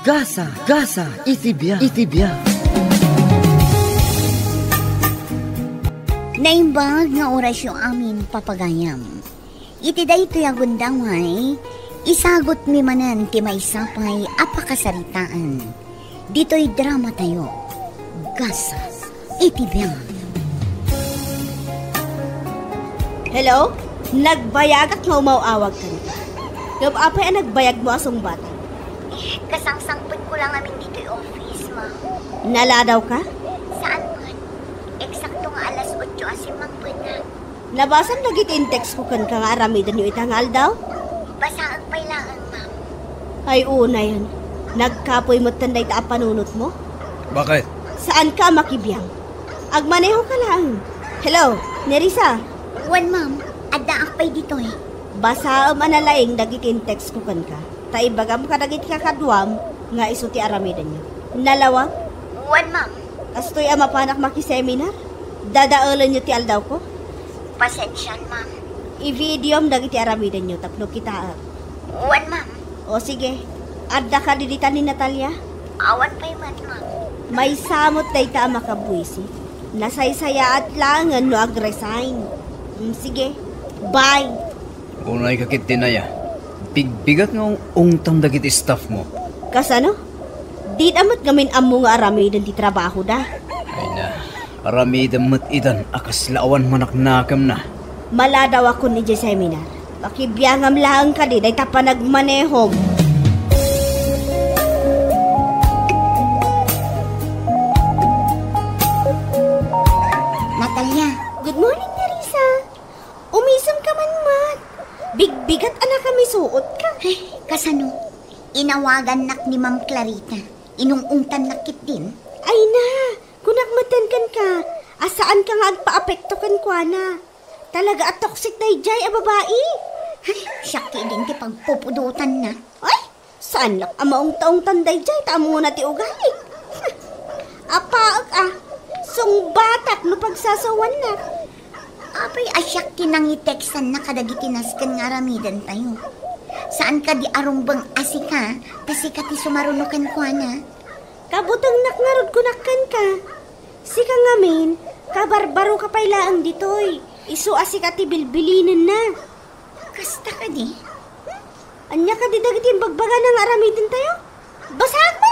Gasa, itibya. Naimbag nga oras yung amin papagayam. Iti dayto yung gundamay, isagot mi manan ti may sapay apakasaritaan. Dito'y drama tayo. Gasa, itibya. Hello? Nagbayag at mauawag ka nito. Gabapay ang nagbayag mo asong bata. Kasangsangpot ko lang amin dito yung office, ma. Naladaw ka? Saan man? Eksakto nga alas 8 asimang na. Nabasang nagitin text ko kan ka nga aramidan yung itangal daw? Basa ang pailangan, ma'am. Ay una yan. Nagkapoy mo tanday ta panunot mo? Bakit? Saan ka makibiyang? Agmaneho ka lang. Hello, Nerissa? Wan, ma'am. Adda akpay dito eh. Basa ang analaing nagitin text ko kan ka. Taibagam ka nagit ka kadwam nga iso ti aramidan niyo. Nalawang? Wan, ma'am. Kastoy ang mapanak makiseminar? Dadaulan niyo ti aldaw ko? Pasensyan, ma'am. I-videom dagiti aramidan niyo tapno kita. Wan, ma'am. O sige, adda ka didita ni Natalia? Awan pa'y man, ma'am. May samot day ta makabuisi. Nasaysaya at langan no ag-resign. Sige, bye. Unay kakit dinaya. Bigbigat nga ungtam dagit staff mo. Kasano? Di damat gamin amo nga aramidan ti trabaho da. Ay na, aramidan mat idan akas laawan manaknakam na. Maladaw ako ni Jay Seminar. Pakibiyangam lang ka di, day tapa nagmanehom. Natalia. Good morning, Nerissa. Umisam ka man, Mat. Bigbigat anak kami suot ka. Ay, kasano? Inawagan nak ni Ma'am Clarita. Inungungtan nakit din. Ay na, kunakmatan kan ka. Asaan ka nga agpa-apekto kan kwa na. Talaga at toxic na ijay a babae. Ay, syaki din ti pagpupudutan na. Ay, saan lang amaong taong tanday jay, tamo na ti ugali. Apaag sung batak no pagsasawan na. Apay asyak tinangitextan na kadagitinaskan nga aramidan tayo. Saan ka di arumbang asika, kasi ka ti sumarunukan ko na. Kabutang nakngarod kunakan ka. Sika ngamin, kabarbaro ka pailaang ditoy. Isu asika ti bilbilinin na. Kasta ka di? Anya ka di dagitin bagbaga ng aramidin tayo? Basag ba?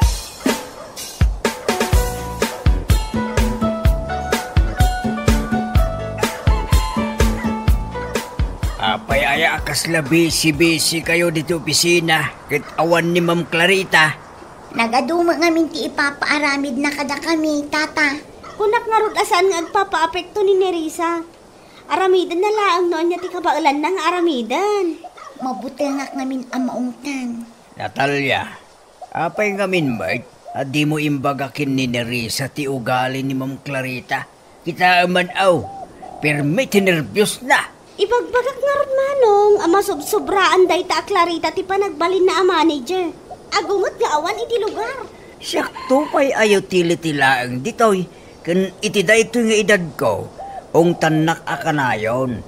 Apay-aya akas la busy kayo dito opisina. Kit awan ni Ma'am Clarita. Nagaduma nga minti ipapaaramid na kada kami, tata. Kunak nga rod asaan nga agpapa-apekto ni Nerissa. Aramidan na laang noon niya ti kabaulan ng aramidan. Mabuti nga ngamin ang maungtan. Natalia, apay ngamin ba? At di mo imbagakin ni Nerissa ti ugali ni Ma'am Clarita. Kita man permit nervyos na. Ipagbagak nga rod manong, ama sobraan day ta Clarita ti panagbalin na manager. Agungot nga awan iti lugar. Sakto pa'y ayaw tili-tilaang ditoy. Kan iti da ito nga edad ko. Ong tanak akanayon.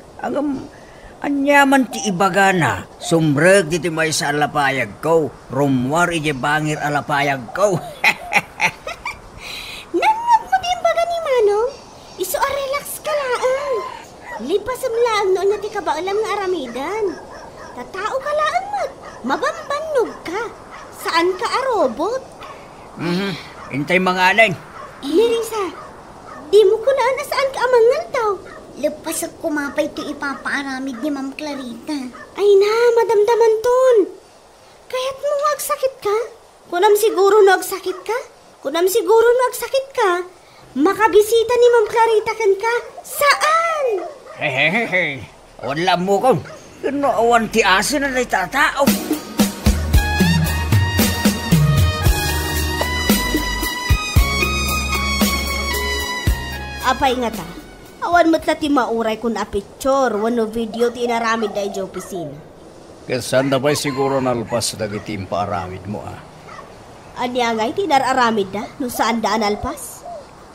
Anyaman ti ibaga na. Sumreg dito may sa alapayag ko. Rumwar ije bangir alapayag ko. Nangag mo di ibaga ni manong. Isu relax ka laang. Lipasam laang noon na ti kabaulam nga aramidan. Tatao ka laang mat. Mabambanog ka. Saan ka robot? Hintay mga anay. Nerissa, di mo ko naan saan ka amangal daw. Lepas at kumapay ito ipapaaramid ni Ma'am Clarita. Ay na, madamdaman ton. Kaya't mo agsakit ka? Kunam siguro no agsakit ka? Makabisita ni Ma'am Clarita kan ka? Saan? Hey. Wala mo kong. Kano awan ti asin na day tatao. Apay nga ta. Awan mo't ti mauray kun apicture. Wano video ti inaramid da ija opisina. Kasan na ba'y siguro nalpas dagiti impaaramid mo Anya nga'y tinararamid da? No saan daan alpas?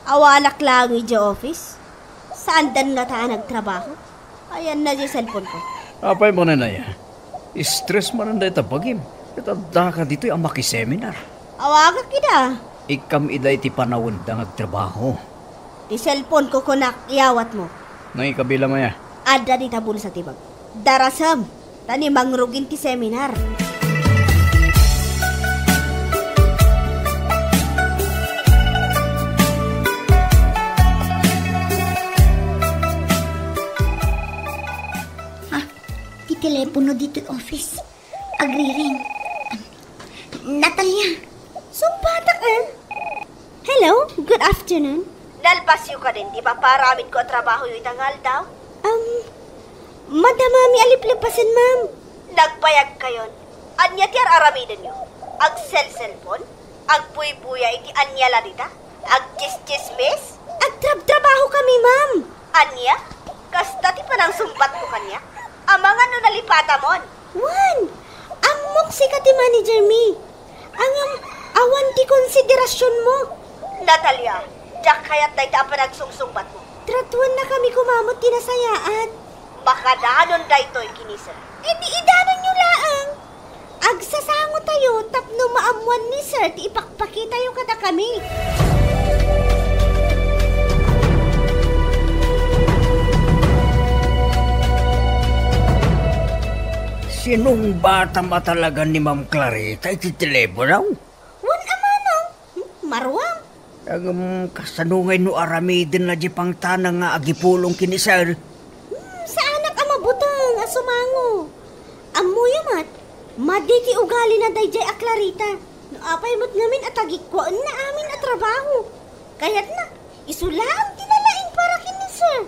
Awalak lang ija office? Saan dan nga ta nagtrabaho? Ayan na di cellphone ko. Apay mo na ya. Stress man ang day tabagim. Itadda ka dito ang makiseminar. Awaga kita. Ikam iday ti panawon da nagtrabaho. Ti cellphone ko kunak iyawat mo. Ngay kabila mo ya. Ada di tabul sa tibag. Darasam, tani mangrugin ti seminar. Ti telepono dito office. Agri-ring. Natalia. Sumpatak Hello, good afternoon. Nalpasyo ka din, di ba paramid ko trabaho yung itangal daw? Madamami aliplipasin, ma'am. Nagbayag kayon. Anya tiyar aramidan nyo. Ag cellphone, ag buy-buya iti anya ladita, ag chis-chismis, ag trabaho kami, ma'am. Anya? Kasta ti panang sumpat ko kanya. Amang ano nalipata mon? Wan, amok si ka ti manager mi. Ang awan ti konsiderasyon mo. Natalia, jak kayat day ta pa nagsungsumbat mo. Tratuan na kami kumamot tinasayaan. Baka danon day to'y kinisa. E di idanon nyo laang. Agsasango tayo, tapno maamuan ni sir, ti ipakpakita yung kada kami. Sinong bata matalaga ni Ma'am Clarita iti teleponaw? Wan amanong, marwang. Kasanungay no aramidin na di pang tanang nga agipulong kinisar. Sa anak ama butang, asumango. Amuyamat, maditi ugali na dayjay a Clarita. No apay mo't ngamin at agikwaan na amin at trabaho. Kaya't na, isulaang tinalaing para kinisir.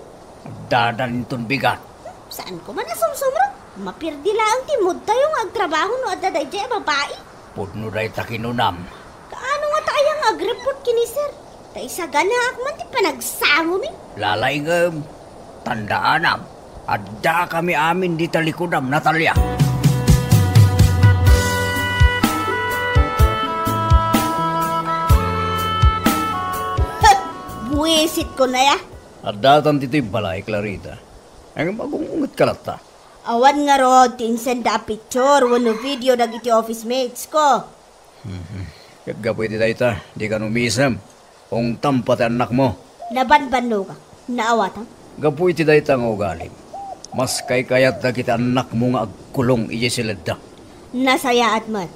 Dadan ton bigat. Saan ko man asumsumro? Mapirdi lang timod tayong agtrabaho no at dadayjay a babae. Pudno day takinunam. Kaano nga tayang agreport kinisir? Ta isa ganaak man ti panagsango mi. Lalay nga tandaanam. Adda kami amin di talikudam, Natalia. Buwisit ko na ya. Adatan tito'y balay, Clarita. Ang magungungot kalata. Awan nga rod, tinsend da picture, wano video dagiti office mates ko. Kagapoy ti dayta, di ka numisam. Ong tampat anak mo. Nabanbano ka, naawatan. Gapoy ti dayta nga ugalim. Mas kay kayat da kita anak mo nga agkulong iya silad da. Nasaya at man.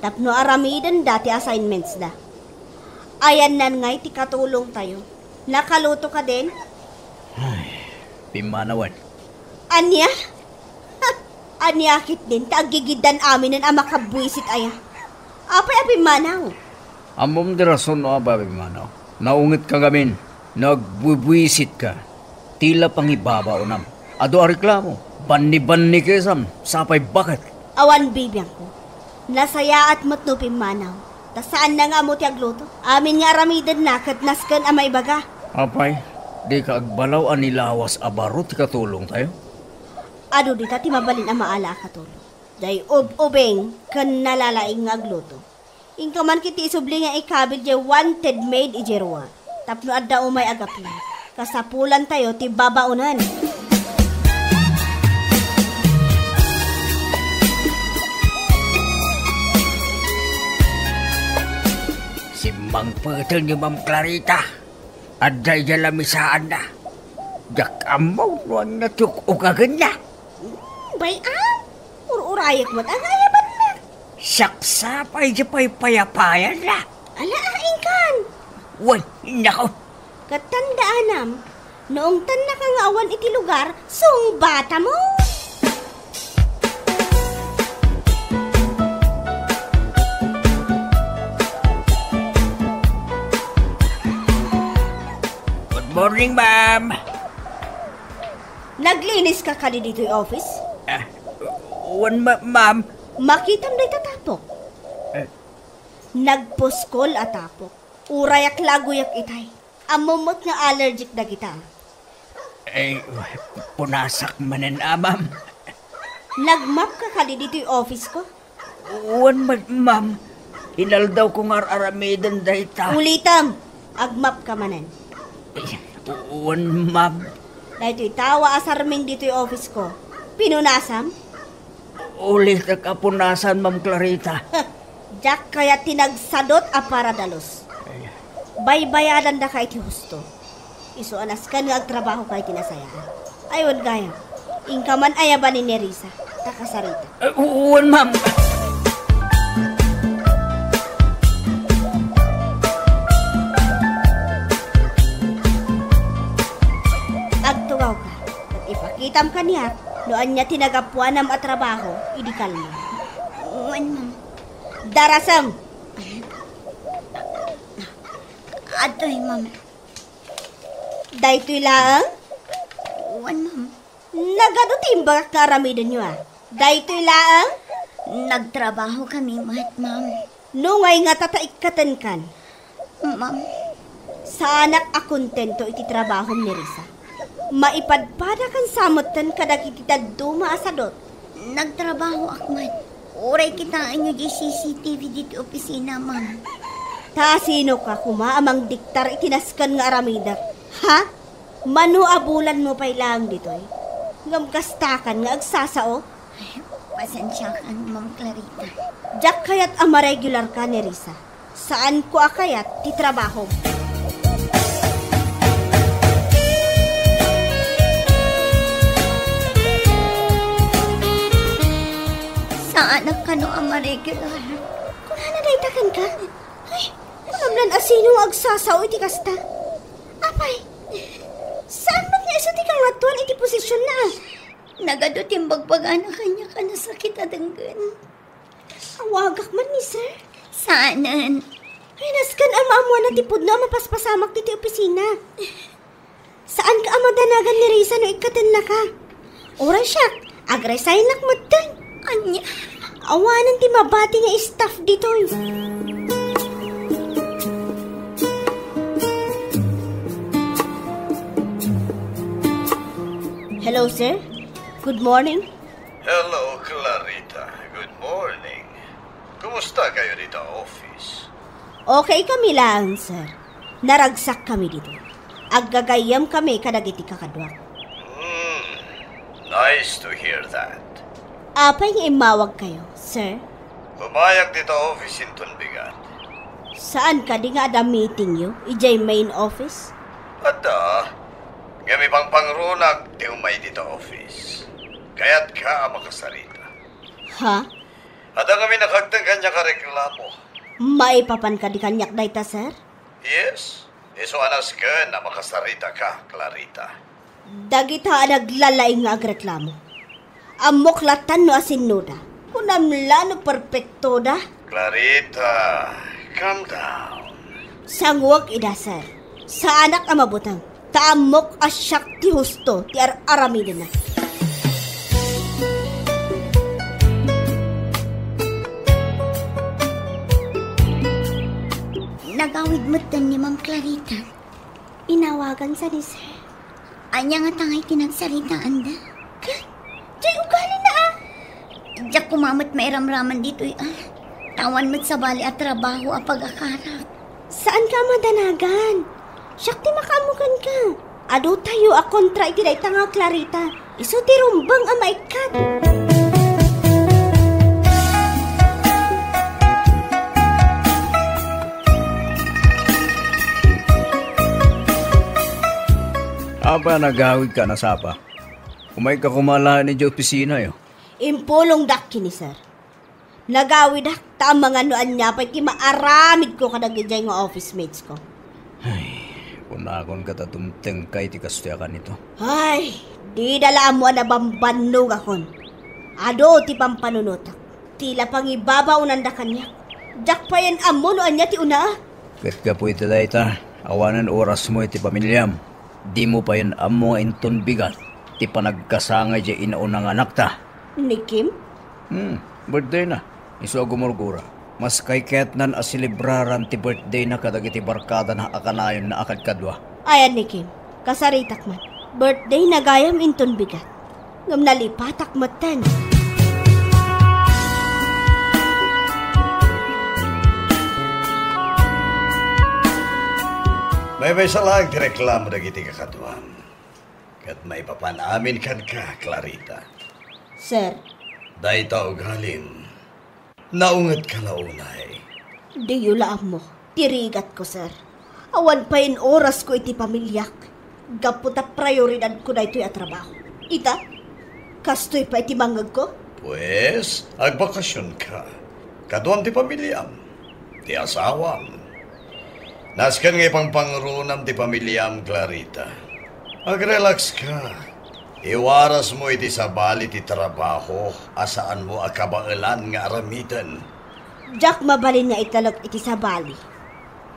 Tapno aramidan dati assignments da. Ayan nan ngay ti katulong tayo. Nakaluto ka din? Pimanawan. Anya? Anyakit din, tagigidan amin ang makabwisit aya. Apay apay manaw. Amom di rason no aba, Pimanaw. Naungit ka gamin. Nagbubwisit ka. Tila pangibaba unam. Ado reklamo. Banni-banni kesam. Sapay bakit? Awan bibiyang ko. Nasaya at matnupin manaw. Ta saan na nga mo ti agluto? Amin nga aramidan na kat naskan amay baga. Apay, di ka agbalaw anilawas abaro ti katulong tayo? Ado di ti mabalin ang maala katulong. Day ubeng kan nalalaing nga agluto. Ingka man kiti isubli nga ikabig jay wanted made ijerwa. Tapno adda umay agapin. Kasapulan tayo ti babaunan. Simbang putol ni Ma'am Clarita. Aday jalamisaan na. Jak amaw nuan na tukukagan na. Bayan, ururayak mo't ang ayaban na. Saksapay di pa'y payapayan na. Alaaing kan. Wan, nako. Katandaanam, noong tan nakangawan iti lugar, sung bata mo. Good morning, ma'am. Naglinis ka kani dito yung office? Ma'am. Makitam na itatapok. Nagpuskol atapok. Urayak laguyak itay. Amumot nga allergic na kita. Punasak manan, ma'am. Nagmap ka kani dito yung office ko? Ma'am. Hinal daw kong aramidan dahita. Ulitam, agmap ka manan. Ma'am. Dahito itawa asarming dito yung office ko. Pinunasam? Ulit na kapunasan, Ma'am Clarita. Jak kaya tinagsadot a paradalos. Baybayadan da kay ti husto. Iso anas kan nga agtrabaho kay tinasayaan. Ayon gaya. Ingkaman ayaban ni Nerissa. Takasarita. Uwan, ma'am. Agtugaw ka. At ipakitam ka niya. Noan niya tinagapuanam at trabaho. Idikal mo. Uwan, ma'am. Darasam. Atoy, ma'am. Daytoy lang. Uwan, ma'am. Nagadotimbag karamidan niyo Daytoy lang. Nagtrabaho kami, ma'am. Nungay nga tataikatan kan. Ma'am. Sa anak a kontento iti trabaho ni Risa. Maipadpada kan samutan kadag iti tagduma asadot. Nagtrabaho, Akmat. Uray kitaan nyo di CCTV dito opisina, ma'am. Ta sino ka kumaamang diktar itinaskan nga aramidak? Ha? Manu abulan mo pa'y lang dito'y? Ngamkastakan nga agsasao? Pasensya ka, Ma'am Clarita. Jak kayat ama regular ka ni Risa. Saan ko akayat ti trabaho? Saan ang kano ang regular? Kung hanadaytakan ka? Ay, kunamlan asino agsasaw iti kasta. Apay, saan ba niya isa ti kang latuan iti posisyon na? Nagadutin bagbaga na kanya ka na sakit adanggan. Awagak man ni sir. Saanan? Ay, naskan ang maamuan na tipod na mapaspasamak dito opisina. Saan ka amadanagan ni Risa no ikatin na ka? Oray siya, agresign nakmatan. Anya? Awanan ti mabati nga staff dito. Hello, sir. Good morning. Hello, Clarita. Good morning. Kumusta kayo dito office? Okay kami lang, sir. Naragsak kami dito. Aggagayam kami kadagiti kakadwak. Nice to hear that. Apay nga imawag kayo, sir. Pumayag dito office in Tunbigat. Saan ka di nga ada meeting yo? Ijay main office? Ada, ngami pang pangrunag di umay dito office. Kaya't ka ang makasarita. Ha? Ada kami nakagtang kanya ka reklamo. Maipapan ka di kanyak dayta, sir? Yes, iso anas ka na makasarita ka, Clarita. Dagita naglalaing nga agreklamo. Amoklatan no asinuda. Kunamla no perfecto da. Clarita, calm down. Sangwag ida, sir. Sa anak ang mabutang. Taamok asyak ti husto ti aramida na. Nagawid mo tan ni Ma'am Clarita. Inawagan sa ni sir. Anya nga tangay tinagsaritaan da. Jay ugali na Diyak kumamat may ramraman dito Tawan mo't sa bali at trabaho a pag-akarap. Saan ka madanagan? Siyak ti makamukan ka. Ado tayo a kontra iti day tanga Clarita. Iso ti rumbang a maikat. Aba, nagawid ka na sapa. Kumay ka kumalahan ni Diyo opisina yo. Impulong dak kini, sir. Nagawid dak ta mga noan niya pa'y kimaaramid ko kadagidjay nga office mates ko. Ay, kunakon ka tatumteng kay ti kastuyakan nito. Ay, di dala mo na bambanog akon. Ado ti pampanunutak. Tila pang ibabaw nanda kanya. Jak pa yan amo noan niya ti una. Kat ka po iti dayta, awanan oras mo iti pamilyam. Di mo pa yan amo nga inton bigat. Ti panagkasangay di inaunang anak ta. Ni Kim? Birthday na. Iso gumurgura. Mas kay ketnan a silibraran ti birthday na kadagiti barkada na akanayon na akad kadwa. Ayan ni Kim. Kasaritak man. Birthday na gayam inton bigat. Ngam nalipatak matan. May salag ti reklamo dagiti kakatuan. Kat may papanamin kan ka, Clarita. Sir, Dahil tao galim. Naungat ka na unay. Di yulaan mo. Tirigat ko, sir. Awan pa in oras ko iti pamilyak. Gaputa prioridad ko na ito'y atrabaho. Ita, kastoy pa iti mangag ko? Pues, agbakasyon ka. Kaduam ti pamilyam. Ti asawam. Naskan nga ipang pangrunam ti pamilyam, Clarita. Agrelax ka. Iwaras mo iti sabali ti trabaho asaan mo akabailan nga aramitan. Jack mabalin nga italog iti sabali.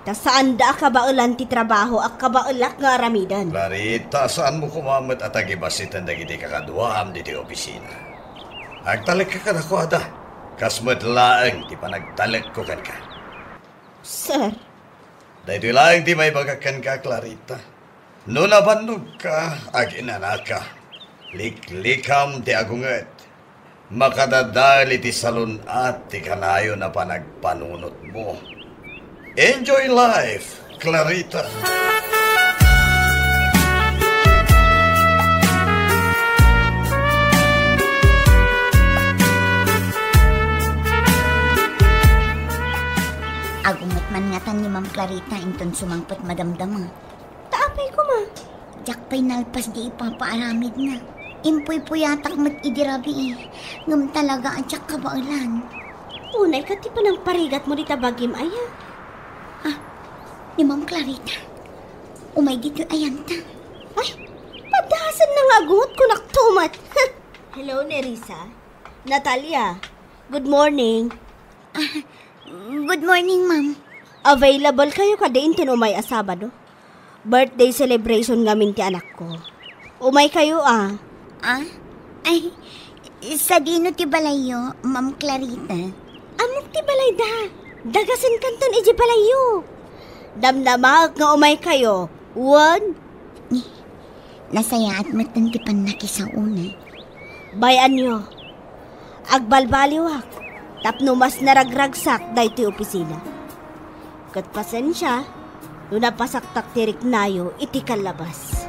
Ta saan da akabailan ti trabaho akabailak nga aramidan. Clarita, saan mo kumamat at agibasitan dagiti kakaduam diti opisina? Agtalik ka na ko, ada. Kasmat laang ti panagtalik ko kan ka. Sir, Dahito lang ti may bagakan ka, Clarita. No nabannog ka, ag inanak ka. Liklikam ti agunget. Makadadali ti salon at ti kanayo na panagpanunot mo. Enjoy life, Clarita. Agungat man nga tan ni Ma'am Clarita inton sumangpot madamdama. taapay ko ma. Jak pa'y nalpas di ipapaaramid na. Impuy-puyatak mat idirabi eh. Ngam talaga at jak kabailan. Unay ka ti pa ng parigat mo di tabagim aya. Ni Ma'am Clarita. Umay dito ayanta. Ay, padasan na nga agungot ko naktumat. Hello, Nerissa. Natalia, good morning. Good morning, Ma'am. Available kayo kadain tinumay a Sabado? Birthday celebration ngamin ti anak ko. Umay kayo Ay, sa dino ti balayo, Ma'am Clarita. Amok ti balay da. Dagasin kanton iji balayo. Damdamag nga umay kayo. One, Nasaya at matan ti panaki sa una. bayan nyo. Agbalbaliwak. Tapno mas naragragsak da iti opisina. Kat pasensya, no napasaktak tirik nayo iti kalabas.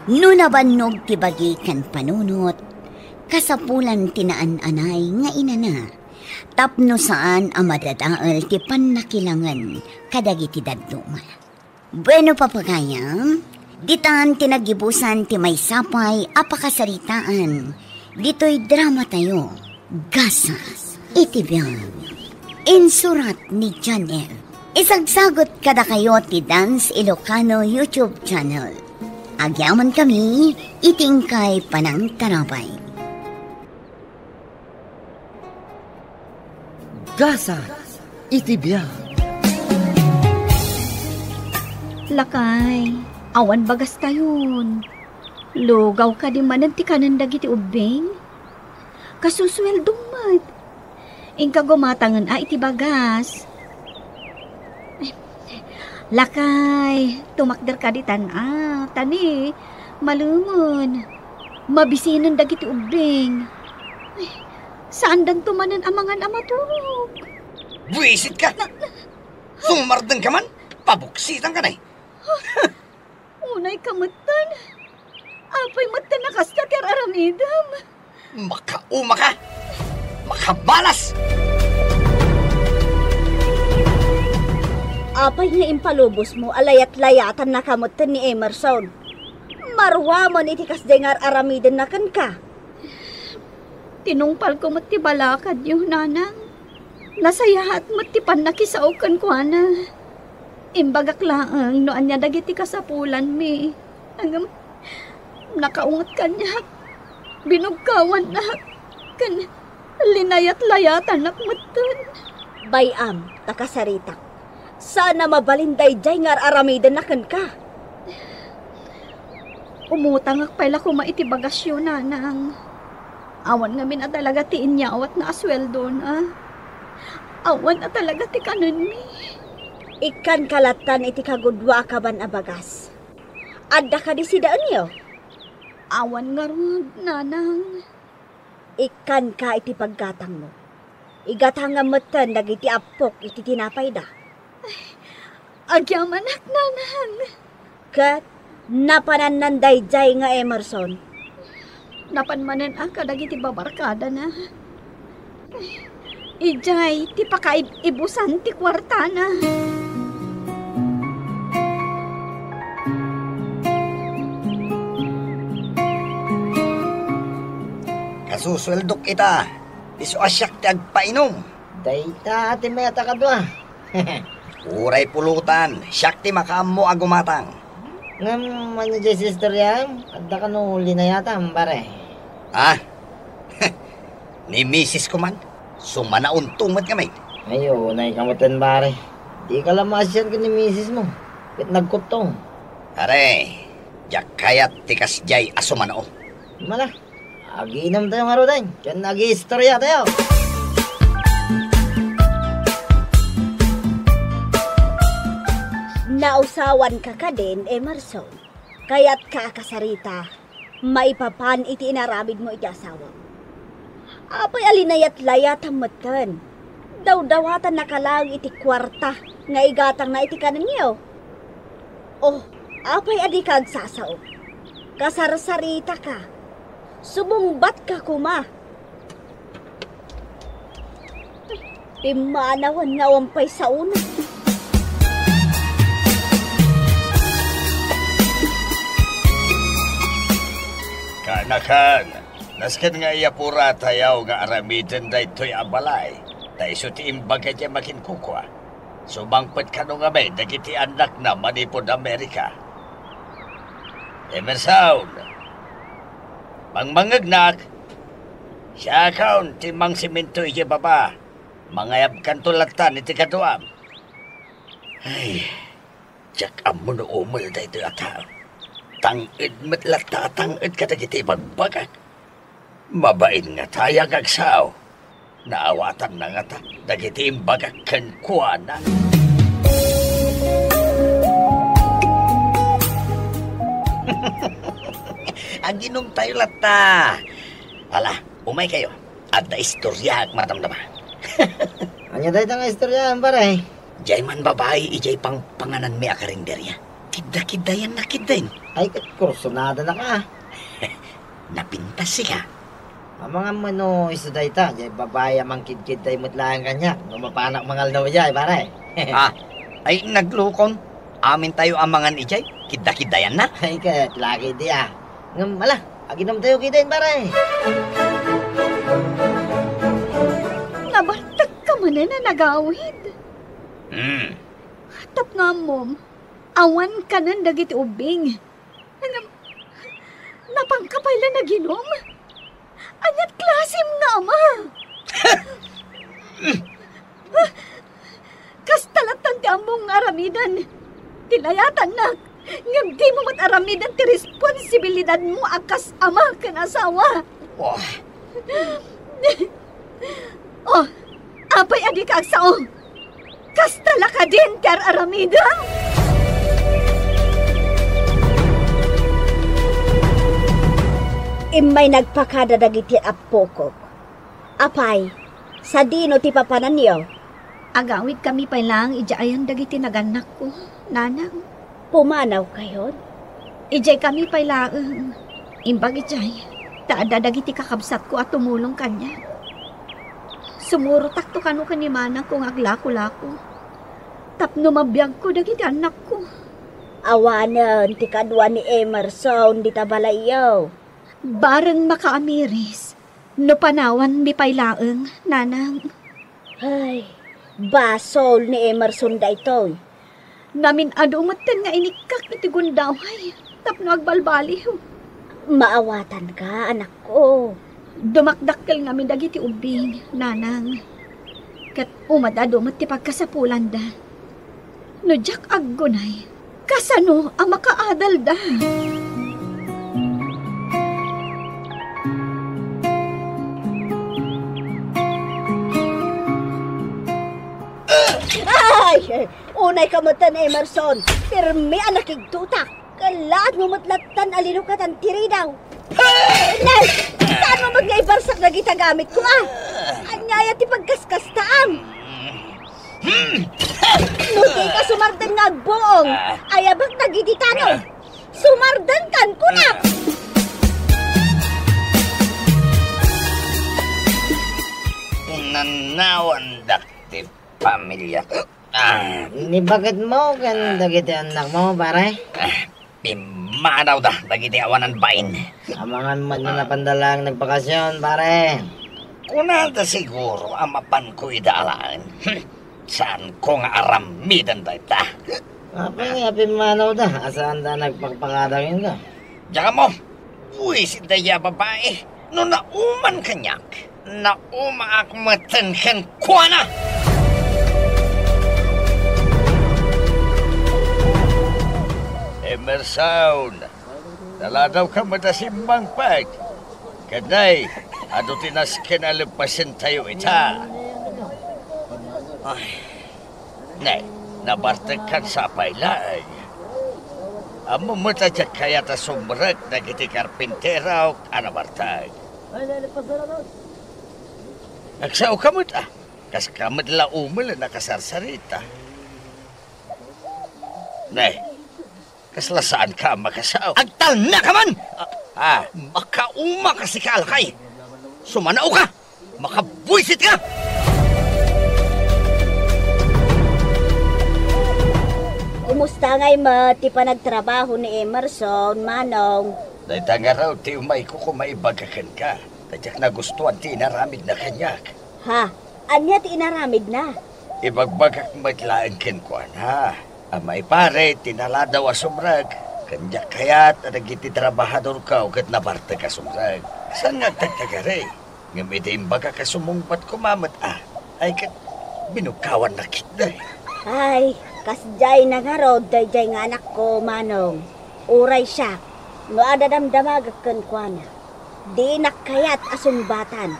No nabannog ti bagi kan panunot, kasapulan tinaan-anay nga inana, tapno saan ang madadaal ti pannakilangan kadagiti daduma. Bueno papagayam, ditan tinagibusan ti may sapay apakasaritaan, dito'y drama tayo, Gasas, itibiyang. Insurat ni Janel. Isagsagot kada kayo ti Dance Ilocano YouTube channel. Agyaman kami, itingkay panang tarabay. Gasa, itibya. Lakay, awan bagas kayon. Lugaw ka di manan ti kanan dagiti ubing. Kasusweldong mat. Ingka gumatangan iti bagas. Lakay, tumakder ka di tani, malumon. Mabisinan dagiti ubing. Saan dan tumanan amangan amaturog? Buisit ka! Sumardeng ka man, pabuksitan ka na eh. Unay kamatan. Apay matan nakas ka ker aramidam. Makauma ka! Makabalas! Apay nga impalubos mo, alayat-layatan na kamutan ni Emerson. Marwa mo ni tikas dengar aramidan na kan ka. Tinungpal ko ti balakad yung nanang. Nasayahat ti panakisaw kan ko na. Imbagak laang no anya dagiti kasapulan mi. Hanggang nakaungat kanya. Binugkawan na. Kan linayat-layatan nakmatan. Bayam, takasaritak. Sana mabalinday jay ngar aramidan na kan ka. Umutang pala ko maiti bagasyon nanang. Awan nga min talaga ti inyawat na asweldo na. Awan na talaga ti kanon mi. Ikan kalatan iti kagudwa ka ban abagas. Adda ka di sidaan yo. Awan nga rod, nanang. Ikan ka iti paggatang mo. Igatangamatan dagiti apok iti tinapay da. Agyamanak, nanang. Kat, napanan ng dayjay nga Emerson. Napanmanan ang dagiti babarkada na. Ijay, ti pakaibusan ti kwarta na. Kasusweldok kita. Isu asyak ti agpainom. Dayta ati mayata ka doa. Uray pulutan. Siyak ti makaam mo agumatang. Ngam ano dyan sister yan? Adda ka no uli na yata, pare. Ah? Ni misis ko man. Sumanauntungat kami. Ayo, naikamatan pare. Di ka lang maasyan ka ni misis mo. Kit nagkutong. Are, jak kayat tikas jay asumanao. Mala, aginam tayo nga rodan. Kaya nag-istorya tayo. Nausawan ka ka din, Emerson. Kaya't kakasarita, maipapan iti inaramid mo iti asawa. Apay alinayat layat hamatan. Daw-dawatan nakalang iti kwarta nga igatang na iti kanan niyo. Oh, apay adi kag sasao. Kasarsarita ka. Sumumbat ka kuma. Imanawan nga wampay sa una. Kanakan, nasken nga iyapura tayaw nga aramidan da ito'y abalay. Dahil so ti imbaga dya makin kukwa. Sumangpet ka nung amin, dagiti anak na manipod Amerika. Emerson, mangmangagnak, siya kaon ti mang simento iti baba. Mangayab kan tulatan iti kaduam. Ay, jak amo no umul da ito'y ataw. Tangid matlata, tangid ka dagiti magbagak. Mabain nga taya kagsaw. Naawatan na nga ta, dagiti imbagak kan kuana. Ang inom tayo lata. Ala, umay kayo. At na istorya at matamdama. Anya tayo nga istorya, pare. Jay man babae, ijay pang panganan mi akarinderya. Kida-kidayan na kidain. Ay, kursunada na ka. Napintas siya. Ang mga mano iso dayta, jay babae amang kid-kid tayo mutlaan kanya. Gumapanak mangal daw jay, pare. Ay naglukon. Amin tayo amangan ijay. Kida-kidayan na. Ay, kat, lagi di ah. Ngam, ala, aginom tayo kitain, pare. Nabartag ka man na nagawid. Tap nga mom, awan ka nan dagiti ubing. Napangkapay lang na ginom. Anyat klasim nga ama. Kastalatan ti among aramidan. Tilayatan na. Ngam di mo mat-aramidan ti responsibilidad mo akas ama kan asawa. Wah, Oh, apay adi ka agsaong. Kastala ka din, Tar Aramida? Imay nagpakadadagiti apokok. Apay, sa dino ti papanan niyo? Agawid kami pa lang, ijaayan dagiti naganak ko, nanang. Pumanaw kayo? Ijay kami pa lang. Imbag ijay, taada dagiti kakabsat ko at tumulong kanya. Sumuro takto kano kanimanang kung aglako-lako. Tapno mabiyag ko dagiti anak ko. Awanan, ti kadwa ni Emerson, di tabalayaw. Bareng makaamiris, no panawan mi pailaeng, nanang. Ay, basol ni Emerson da ito'y. Namin adumatan nga inikak iti gundaway, tapno agbalbaliw. Maawatan ka, anak ko. Dumakdakkel nga mi dagiti ubing, nanang. Kat umadadumat ti pagkasapulan da. No jak aggunay, kasano ang makaadal da? Ay, unay kamutan Emerson. Pirmi anak igtutak. Kalaat mo matlatan alino ka tan tiri daw. Nay, saan mo magngaibarsak na gitagamit ko ah? niya ay ti pagkaskastaang. Nuti ka sumardan nga agboong. Ayabak nagiditano. Sumardan kan kunak. Nanawan dakti pamilya. Ni bakit mo kan dagiti anak mo, pare? Pimanaw da, dagiti awanan bain. Amangan man na napandalang nagpakasyon, pare. Kunada siguro amapan ko idaalaan. Saan ko nga aramidan da ita? Api manaw da, asaan da nagpakpakadangin ka? Diyan mo, buwisit da ya babae. No nauman kanyak, nauma ak matankan ko na. Emerson, naladaw ka matasimbang pag. Kaday, ano tinaskin alipasin tayo ita? Ay, nay, nabartagkan sa pailay. Amo mo tadyak kaya ta sumrag na kiti karpintera o anabartag. Nagsaw kamot kas kamot la umul na kasarsarita. Nay, kaslasaan ka makasaw. Agtal na ka man! Makauma ka si Kalakay. Sumanao ka! Makabuisit ka! Kumusta ngay ti panagtrabaho ni Emerson, Manong? Dahil nga raw, ti umay ko kumaibagakan ka. Tadyak na gustuan ti inaramid na kanyak. Ha? Anya ti inaramid na? Ibagbagak matlaan kenkwan, ha? Amay pare, tinaladaw a sumrag. Kanyak kayat, nagiti trabahador ka o kat nabarta ka sumrag. Saan nga tagtagare? Ngamit imbaga ka sumungpat kumamat, ay kat binukawan na kita. Ay, kasjay na nga rod, dayjay nga anak ko, Manong. Uray siya, no adadamdamagakan kwa na. Di nakayat asumbatan.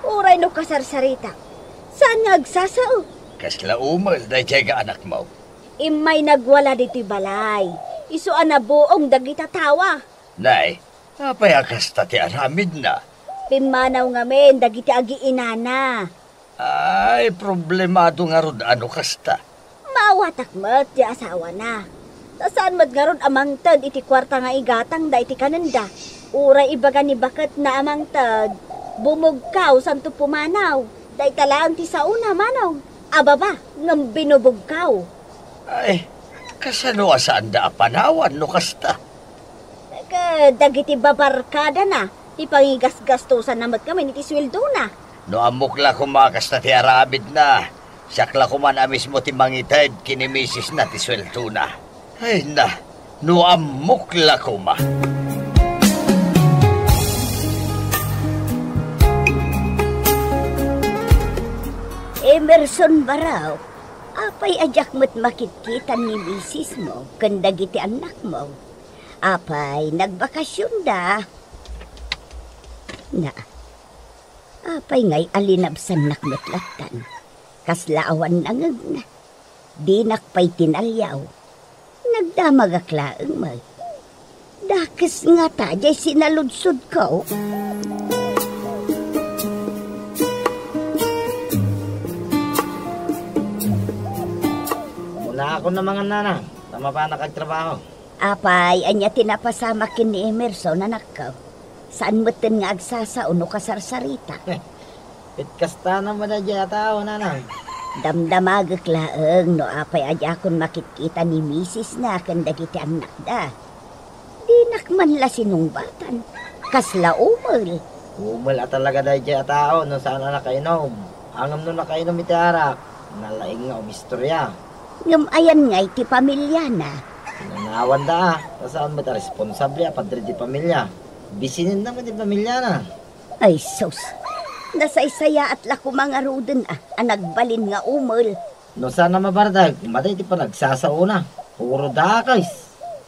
Uray no kasarsarita. Saan nga agsasao? Kasla umal, dayjay nga anak mo. Imay nagwala dito'y balay. Isuan na buong dagita tawa. Nay, napayakas tati aramid na. Pimanaw nga men, dagiti agi inana. Ay, problemado nga rod ano kasta. Mawatak mat, di asawa na. Tasaan mat nga rod amangtad, iti kwarta nga igatang da iti kananda. Uray ibaga ni bakat na amangtad. Bumugkaw, santo pumanaw. Da italaan ti sauna, Manaw. Ababa, ngam binubugkaw. Ay, kasano asaan da apanawan no kasta? Dagiti babarkada na. Ipangigas-gastusan namat kami niti sweldo na. No amukla kumakas na ti arabid na. Siyakla kuman amis mo ti mangitad kinimisis na ti sweldo na. Ay na, no amukla kuma. Emerson Baraw, apay ajak mo't makitkitan ni misis mo, kandagiti anak mo. Apay, nagbakasyon da. Na, apay ngay alinabsan nakmetlatan. Kaslaawan nangag na. Di nakpay tinalyaw. Nagdamagaklaang mag. Dakis nga tajay sinaludsod ko. Mula ako na mga nana. Tama pa nakagtrabaho. Apay, anya tinapasama kin ni Emerson, anak ko. Saan mo tin nga agsasa o no kasarsarita? Pitkasta naman na dyan tao, nanang. Damdamagak laeng no apay ajakon makikita ni misis na kandagiti anak da. Di nakman la sinungbatan. Kasla umol. Umul at talaga na dyan tao no saan na nakainom. Angam no nakainom iti arak. Nalaing nga umistorya. Ngam ayan nga iti pamilya na. Nanawan da saan mo ta responsable padre di pamilya. Bisinin naman di pamilya na. Ay sus. Nasaysaya at lako mga ruden anagbalin nga umol. No sana mabardag, maday ti pa nagsasauna. Puro dakais.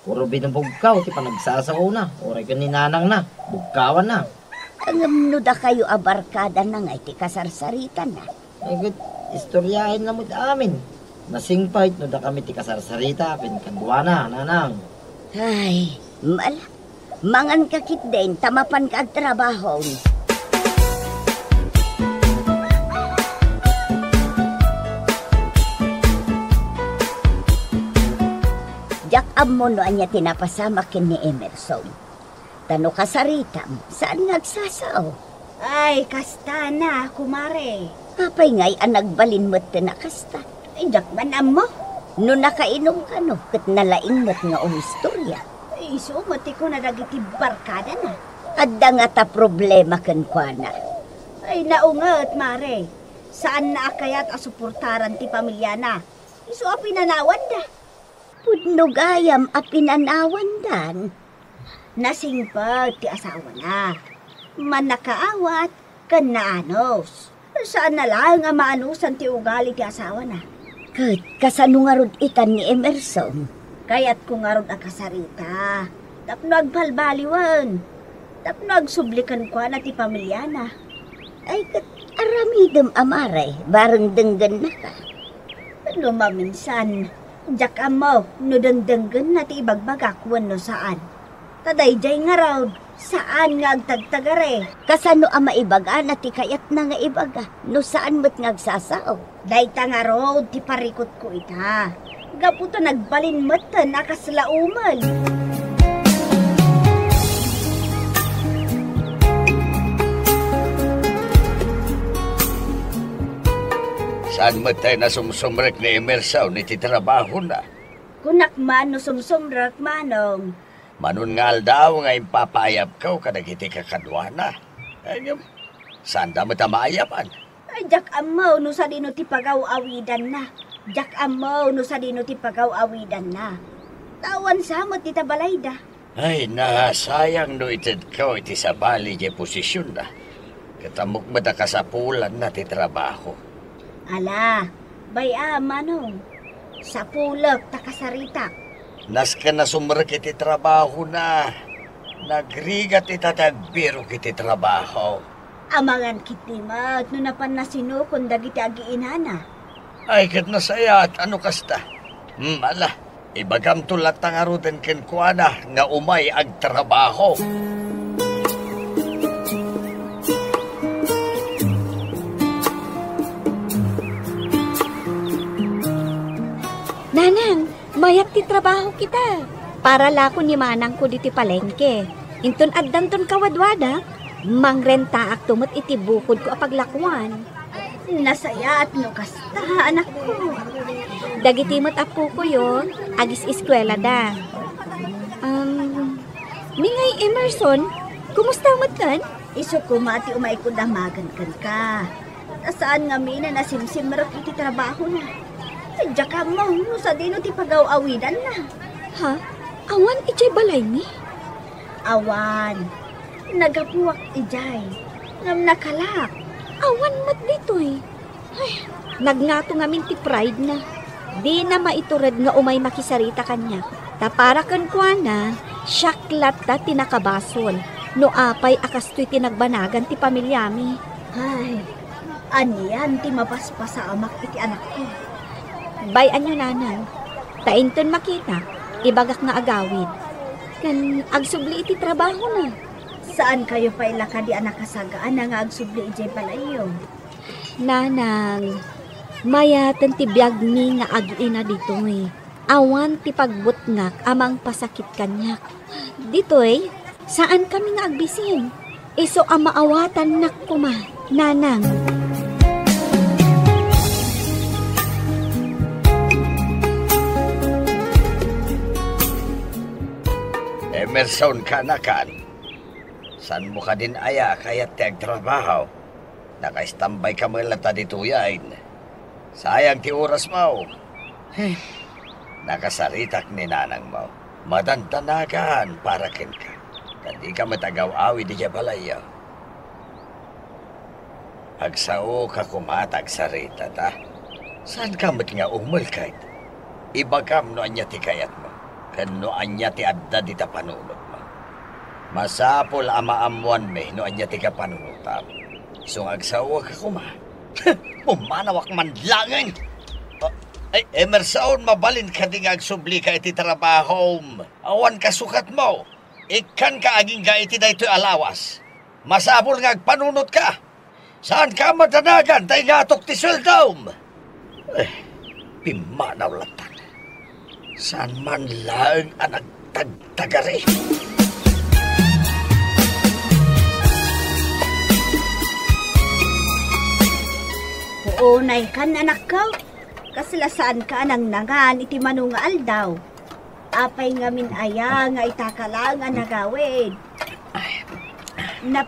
Puro binubugkaw ti pa nagsasauna. Oray ka ni nanang na, bugkawan na. Angam no da kayo abarkada na nga iti kasarsaritan na. Ay good, istoryahin na mo amin. Nasingpahit no da kami ti kasarsarita, pinkagwa na, nanang. Ay, mala. Mangan kakit din, tamapan ka at trabaho. Jak amo no anya tinapasama kin ni Emerson. Tano kasaritam, saan nagsasaw? Ay, kasta na, kumare. Kapay nga'y ang nagbalin mo't na kasta. Ay, jak manam mo. No nakainom ka no, kat nalaing mo't nga istorya. Ay, sumati ko na dagiti barkada na. Adda nga ta problema kan kwa na. Ay, naungat, mare. Saan na akayat asuportaran ti pamilya na? Iso a pinanawan da. Pudno gayam a pinanawan dan. Nasingpag ti asawa na. Manakaawat kan naanos. Saan na lang nga maanusan ti ugali ti asawa na? Kat kasano nga rod itan ni Emerson. Kaya't ko nga rod akasarita. Tapno agbalbaliwan. Tapno agsublikan ko na ti pamilya na. Ay kat aramidem amare, bareng denggan na ka. Ano maminsan, jak amo, no denggan na ti ibagbagak no saan. Tadayjay nga raw, saan nga agtagtagare. Kasano ang maibaga na ti kayat na nga ibaga, no saan mo't ngagsasao. Dayta nga raw, ti parikot ko ita. Gaputo nagbalin mo't nakaslauman. Saan mo tayo na sumsumrek ni Emerson ni titrabaho na? Kunak man no sumsumrak manong. Manun nga daw nga impapayap ka o kadagiti kakadwa na. Ay, saan da mo tamayapan? Ay, jak amaw no sa dino ti pagaw-awidan na. Jak amaw no sa dino ti pagaw-awidan na. Tawan sa mo ti tabalayda. Ay, sayang no itid ka iti sa bali di posisyon na. Katamok mo da kasapulan na ti trabaho. Ala, baya manong. Sa pulak takasaritak. Nas ka na sumrek iti trabaho na. Nagrigat itatagbiro kiti trabaho. Amangan kitimat no napan na sinukon dagiti agiinana. Ay, kat nasaya at ano kasta. Ala, ibagam tulat ang aruten kenkwana nga umay agtrabaho. Nanang, mayat ti trabaho kita. Para lako ni manang ko diti palengke. Inton addanton kawadwada, mangrenta ak tumot iti bukod ko apaglakwan. Nasaya at no kasta, anak ko. Dagiti mo't apo ko yon, agis eskwela da. Mingay Emerson, kumusta mo't kan? Iso ko mati umay ko damagan kan ka. Nasaan nga mina nasimsimrok iti trabaho na. Sadya ka mo, no sa dino ti pagaw-awidan na. Ha? Awan ijay balay ni? Awan. Nagapuwak ijay. Ngam nakalak. Awan mat ditoy. Ay, nagngato ngamin ti pride na. Di na maiturad nga umay makisarita kanya. Tapara kan kwa na, syaklat ta tinakabasol. No apay akastoy tinagbanagan ti pamilyami. Ay, aniyan ti mapaspasa amak iti anak ko. Bayan nyo nanang, tainton makita, ibagak nga agawid. Kan agsubli iti trabaho na. Saan kayo pa ilaka di anak kasagaan na nga agsubli ijay palayo? Nanang, mayatan ti biyag mi nga agina ditoy. Awan ti pagbutngak amang pasakit kanyak. Ditoy, saan kami nga agbisin? Iso ang maawatan nak kuma, nanang. Emerson ka na kan. San mo ka din aya kaya tiag trabaho? Nakaistambay ka malata dito yain. Sayang ti oras mo. Nakasaritak ni nanang mo. Madantanagan para ken ka. Kandi ka matagaw-awi di siya balaya. Agsao ka kumatag sarita ta. Saan ka mat nga umulkay? Ibagam no anya ti kayat mo. Kano anya ti adda di ta panunot mo. Masapol amaamuan me no anya ti ka panunutam. So agsawa ka kuma. Pumanawak man langin. Ay, Emerson, mabalin ka di nga agsubli ka iti trabaho. Awan ka sukat mo. Ikan ka aging ga iti da ito'y alawas. Masapol nga agpanunot ka. Saan ka matanagan tay nga atok ti sweldaw? Pimanaw latan. Saan man lang ang nagtagtagari. Unay kan anak ko. Kaslasaan ka nang nangan iti manunga aldaw. Apay nga minaya nga itakalang ang nagawid.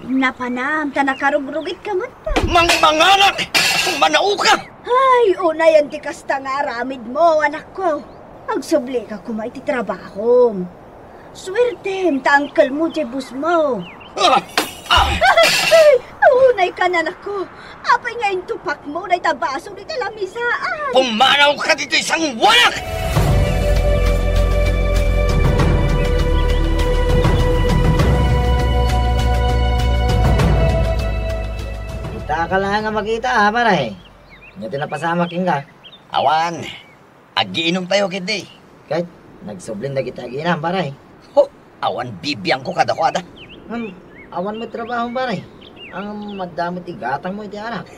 Napanam, tanakarugrugit ka man ta. Manganak! Kung manao ka! Ay, unay ang tikas ta nga aramid mo, anak ko. Agsubli ka kuma iti trabaho. Swerte, ta-uncle mo, jebus mo. Ay, unay ka na, anak ko. Apay nga yung tupak mo na itabaso ni talamisaan. Pumanaw ka dito isang wanak! Kita ka lang nga makita ha, paray. Nga tinapasama king ka. Awan, agiinom tayo kiti. Kahit nagsublin na kita ginam, paray. Ho, awan bibiyang ko kada-kada. Awan mo trabaho, paray. Ang madamot igatang mo iti anak.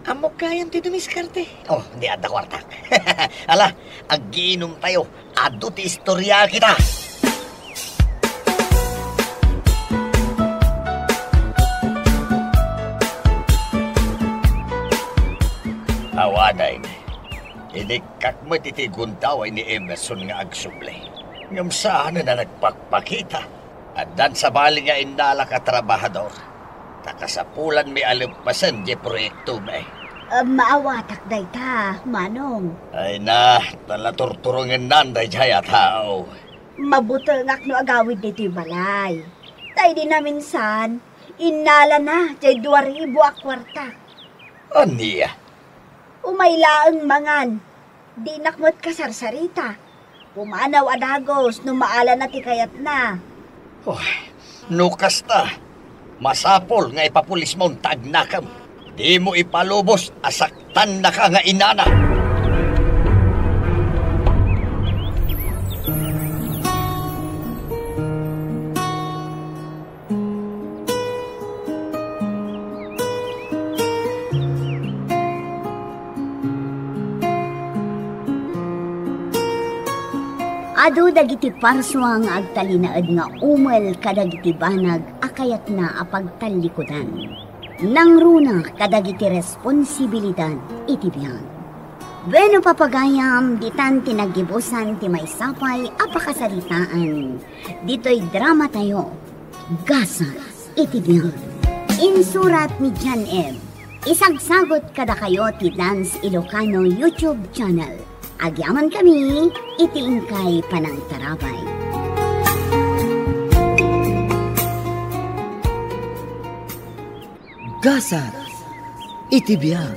Amo kayan ti dumiskarte. Oh, di ada kwartak. Ala, agiinom tayo. Ado ti istorya kita. Awaday, inikak mo iti guntaw ni Emerson nga agsuble. Ngam saan na nagpakpakita. At dan sa bali nga indala ka trabahador. Takasapulan mi alimpasan di proyekto may. Maawatak day ta, manong. Ay na, talaturturungin nanday jaya tao. Mabuto ngak no agawid dito balay. Tay di na minsan, inala na, jay 2,000 a kwarta. Aniya? Umaylaang mangan, di nakmot kasarsarita. Pumanaw adagos, no maala na ti kayat na. Oh, nukas ta. Masapol nga ipapulis mo tagnakam. Di mo ipalubos, asaktan na ka nga inana. Ado dagiti parswa nga agtalinaed nga umel kadagiti banag akayat na apagtalikudan. Nangruna kadagiti responsibilidad iti biyag. Bueno papagayam ditan tinagibusan ti maysapay apakasaritaan. Dito'y drama tayo. Gasa iti biyag. Insurat ni John M. Isagsagot kada kayo ti Dance Ilocano YouTube channel. Agyaman kami, itiingkay panang tarabay. Gasat, itibiyang.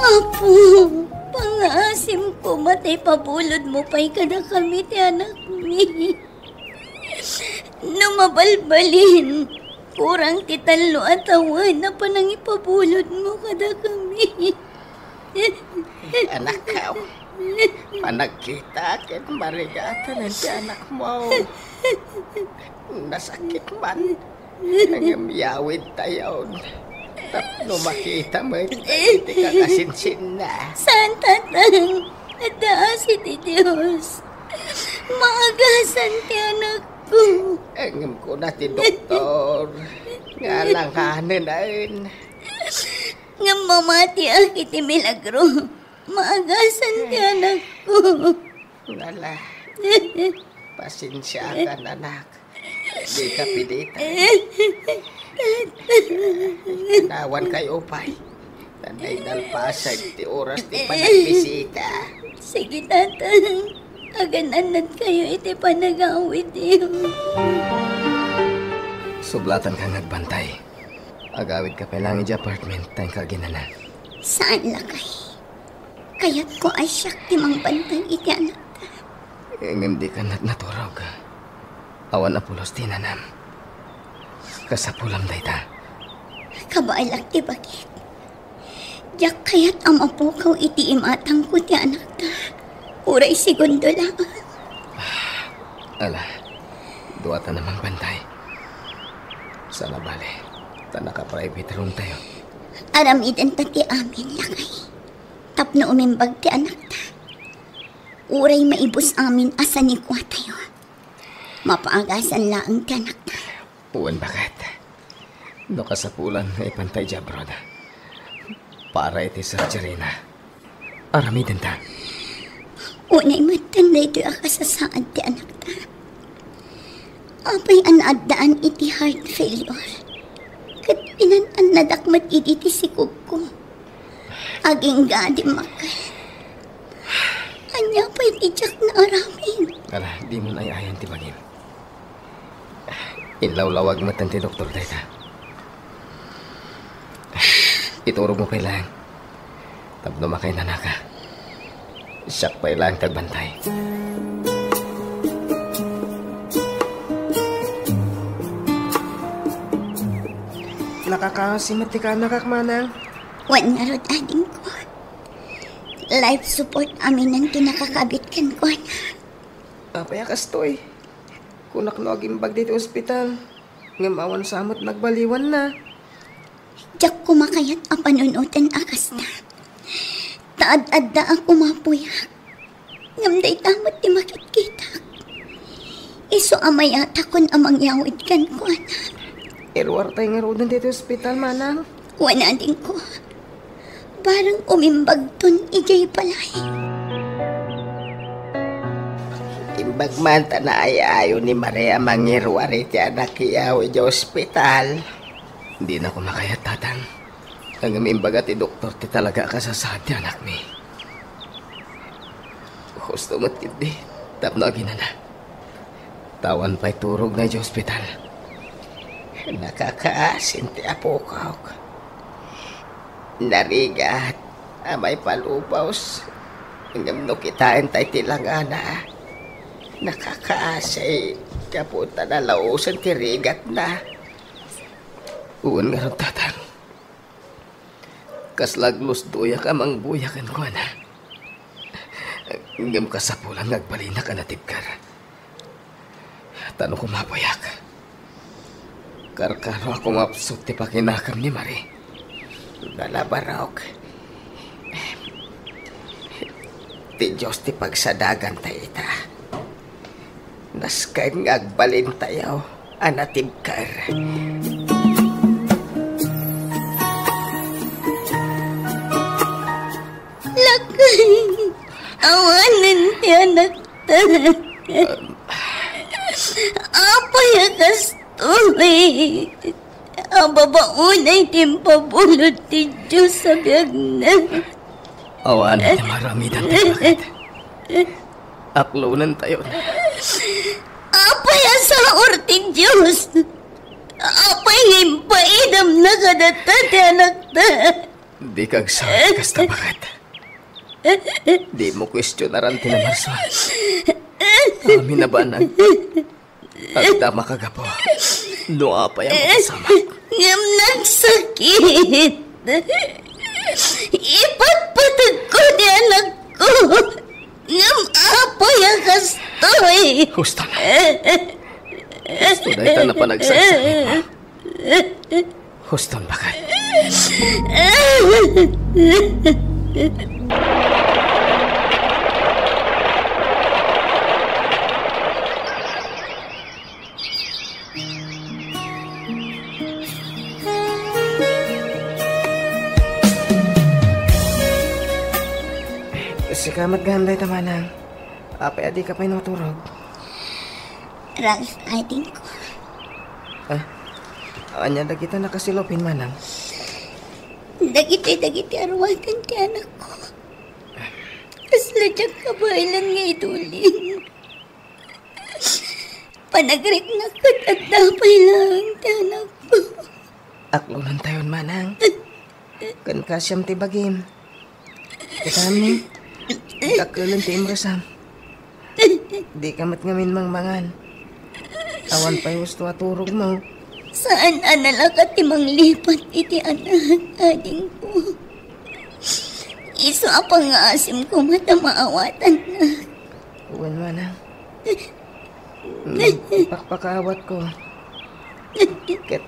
Apo, pangasim ko matay pabulod mo pa'y kada kami ti anak mi. Namabalbalin, kurang ti talo at awan na panang ipabulod mo kada kami. Anak ka, panagkita ken marigata na si anak mo. Nasakit man, nangyamiyawid tayo. Tapno makita mo, hindi ka kasinsin na. Saan tatang, adaas iti Diyos. Maagasan ti anak ko. Engem ko na ti doktor, nga lang kanin. Nga mamati ang iti milagro. Maagasan ti anak ko. Wala. Pasensya ka, anak. Di ka pilita. Nawan kayo, pay. Tanay dalpasag ti oras ti panagbisita. Sige, tatang. Agananad kayo iti panagawid niyo. Sublatan ka nagbantay. Agawid ka pa lang iti apartment tayong kaginanan. Saan lakay? Kaya't ko ay siyak timang bantay iti anak ta. Ingam di ka naturaw ka. Awan na pulos tinanam. Kasapulam day ta. Kabailak ti bakit? Diyak kaya't ang mapukaw iti imatang ko ti anak ta. Uray segundo lang. Ala, duwata namang bantay. Sana bale. Ta naka-private room tayo. Aramiden ta ti amin lakay. Tapno umimbag ti anak ta. Uray maibos amin asa ni kwa tayo. Mapaagasan laang ti anak ta. Uwan bakit? No kasapulan ay pantay dya, broda. Para iti surgery na. Aramidin ta. Unay matanda ito akasasaad ti anak ta. Apay anaddaan iti heart failure. Kat pinanan nadakmat iti ti sikog ko. Aging gadi makal. Anya pa'y tijak na aramin. Ala, di mo na iayan ti bagim. Inlawlawag mo ti doktor dayta. Ituro mo kay lang. Tapno makay nanaka. Siyak pa ilang tagbantay. Nakakasimati ka, nakakmanang. Wan nga rod ading ko. Life support amin ang kinakakabit kan ko na. Apaya kastoy. Kunak no agimbag dito ospital. Ngamawan samot nagbaliwan na. Diyak kumakayat ang panunutan akas na. Taad-adda ako mapuyak. Ngamday tamot ti makikita. Iso amayata kon amang yawid kan ko na. Irwar tayo nga rodan dito ospital, manang. Wana din ko. Parang umimbag ton ijay palay. Imbag man na ayayo ni Maria mangirwari ti anak iyaw iti ospital. Hindi na ko makayat, tatang. Ang imbaga ti doktor ti talaga kasasad ti anak mi. Gusto mo't hindi. Tapno agina na. Tawan pa'y turog na iti ospital. Nakakaasin ti apo ka. Narigat. Amay palubaws. Hanggang no kitain tayo tilangana. Nakakaasay. Kapunta na lausan ti rigat na. Uwan nga ron, tatang. Kaslaglos duya ka mang buyakan ko na. Hanggang kasapulan nagbalina ka natib ka. Tanong ko mapayak. Karkaro ako mapsot ti pakinakam ni Marie. Nalabarok. Ti Diyos ti pagsadagan tayo ita. Naskay ngagbalin tayo. Anatib kar. Lakay. Awanan ti anak ta. Apay akas tuloy. Ang babaunay timpabulot ti Diyos sa biyag na. Awan na maramidan tayo bakit. Aklunan tayo na. Apay sa orti Diyos. Apay himpaidam na kadata ti anak ta. Di kagsabi kasta bakit. Di mo kwestiyonaran tinamarso. Kami na ba nag... Agdama kagapo. Luapay ang makasama. Ngam nagsakit. Ipagpatag ko ni anak ko. Ngam apoy ang kastoy. Gusto na. Gusto na ito na panagsasakit mo. Gusto na bakit. Sikamat gahanday tamanang. Apay adi ka pa'y naturog. Ralph, ading ko. Anya da kita nakasilopin manang. Dagiti arwatan ti anak ko. Kasladyak kabailan nga idulin. Panagrik na kat at dapay lang ti anak ko. Aklunan tayon manang. Kan kasyam ti bagim. Kami, kakulan ti imrasam. Di kamat ngamin mangmangan. Awan pa'y gusto aturog mo. Saan analakat ti manglipat iti anak, ading ko. Iso apang nga asim ko matamaawatan na. Uwan manang. Pakpakaawat ko. Ket,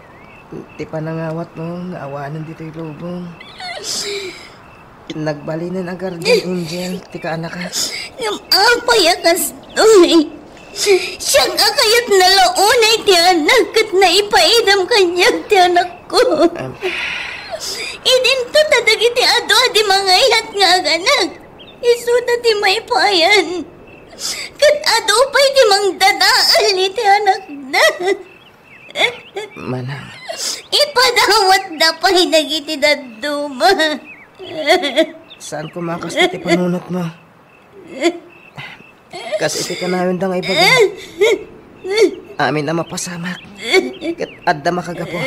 ti panangawat mo, ngaawanan dito'y lubong. Pinagbalinan ang guardian angel, tika anak ka. Ngam apay kastoy. Siyang akayat na launay ti anak at naipaidam kanyang ti anak ko. Idinto tadag iti ado di mga ihat nga anak. Isuda ti may payan. Kat ado pa'y ti mang dadaal iti anak na. Manang. Ipadawat na pa'y nagiti daduma. Saan kumakas iti panunot mo? Kasi iti kanayon da nga ibaga. Amin na mapasamak. Kat adda makagapo.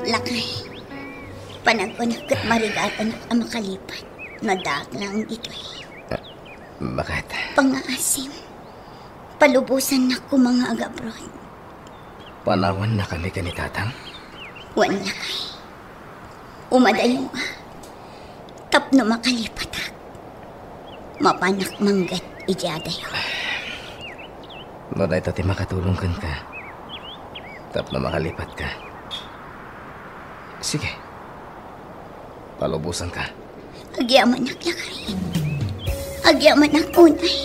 Lakay, panagpunagkat marigatan at makalipat. Nadak lang dito Bakit? Pangaasim. Palubusan na ko mga agabrod. Panawan na kami ka ni Tatang? Wan lakay. Umadayo nga. Tapno makalipat ak. Mapanak manggat ijadayo. Noday tati makatulong kan ka. Tap na makalipat ka. Sige. Palubusan ka. Agyaman ak lakay. Agyaman ak unay.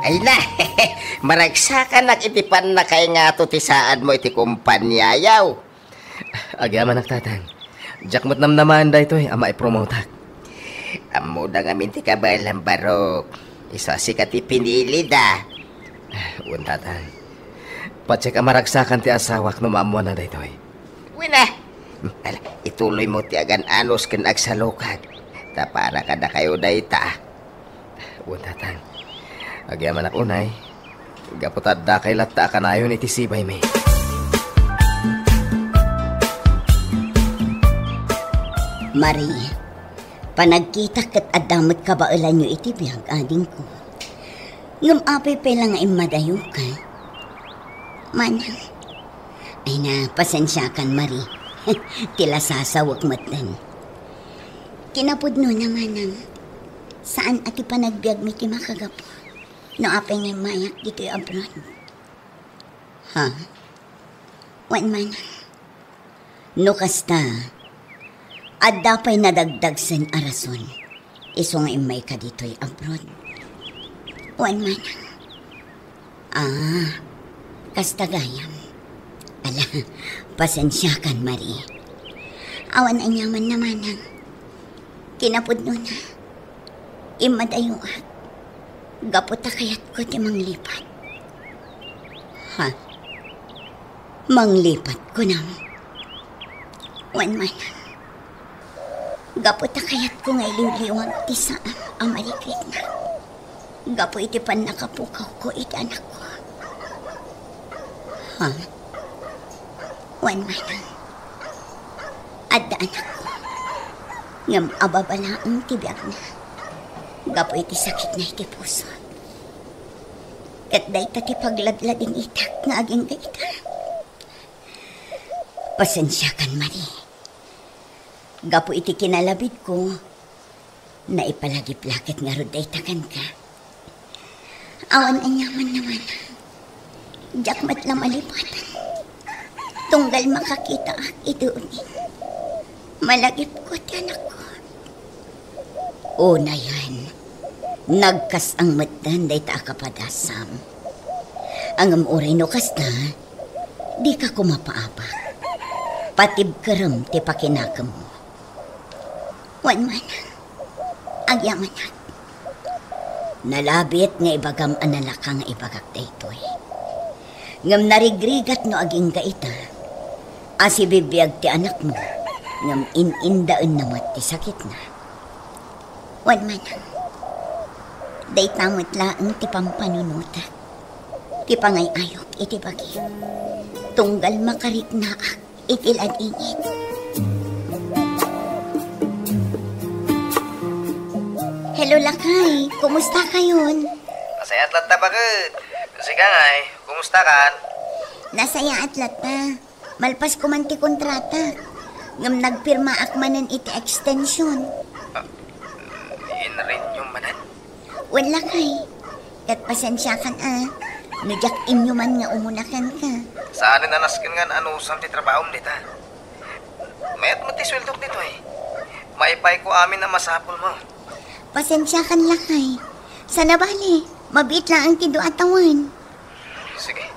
Ay na, maragsakan itipan na kay nga to ti saan mo iti kumpanyayaw. Agyaman ak Tatang. Jakmat namnaman da ito ama i-promote ak. Amo da nga minti ka ba lang barok. Isa si ka ti pinili da. Uwan Tatang. Patsek maragsakan ti asawak no maamuan na da ito Wina, ituloy mo ti agan anos ken agsalukad. Ta para kada kayo da ita. Uwan Tatang. Agyaman ak unay. Gaputad da kay latta kanayon iti sibay may. Marie, panagkita kat adamot kabailan nyo iti biyag ading ko. Ngam apay pala nga imadayo ka. Manang, ay na, pasensyakan Marie. Tila sasawak matan. Kinapudno na manang, saan ati panagbiag mi ti makagapo? No apay nga mayak dito abroad. Ha? Wan manang. No kasta, adda pa'y nadagdag sen arason. Iso nga imay ka dito'y abroad. Wan manang. Kasta gayam. Ala, pasensyakan Marie. Awan anyaman na manang. Kinapudno na. Imadayo at. Gaputa kayat ko ti manglipat. Ha? Manglipat ko na. Wan manang. Gaputa kayat ko nga iliwliwag ti saan ang marikit na. Gapo iti pan nakapukaw ko iti anak ko. Ha? Wan manang. Adda anak ko. Ngam ababalaang tibiyag na. Gapo iti sakit na iti puso. Kat day ta ti pagladlading itak nga aging gaita. Pasensyakan Marie. Gapo iti kinalabid ko na ipalagip-lakit nga roday takan ka. Awan anyaman naman. Jakmat lang malipatan. Tunggal makakita ito unin. Malagip ko ti anak ko. Una yan. Nagkas ang matan day ta kapadasam. Ang amuray no kas na, di ka kumapaapak. Patib karam ti pakinakam mo. Wan manang, agyaman at. Nalabit nga ibagam analaka nga ibagak daytoy. Ngam narigrigat no aging gaita, asibibiyag ti anak mo, ngam inindaan namat ti sakit na. Wan manang, day tamot laang ti pampanunutak, ti pangayayok iti bagi, tunggal makarik na ak itilad ingit. Hello, Lakay. Kumusta kayon? Masaya at latta bagad. Sige ngay, kumusta kan? Nasaya at lata. Malpas ko man ti kontrata. Ngam nagpirma akmanan iti extension. In-renew manan? Wan Lakay. Kat pasensya kan Nujak inyo man nga umunakan ka. Saan na naskin nga ano sa trabaho dito? Mayat mo ti sweldo dito eh. Maipay ko amin na masapol mo. Pasensya kan lakay. Sana bali, mabit lang ang tido atawan. Sige.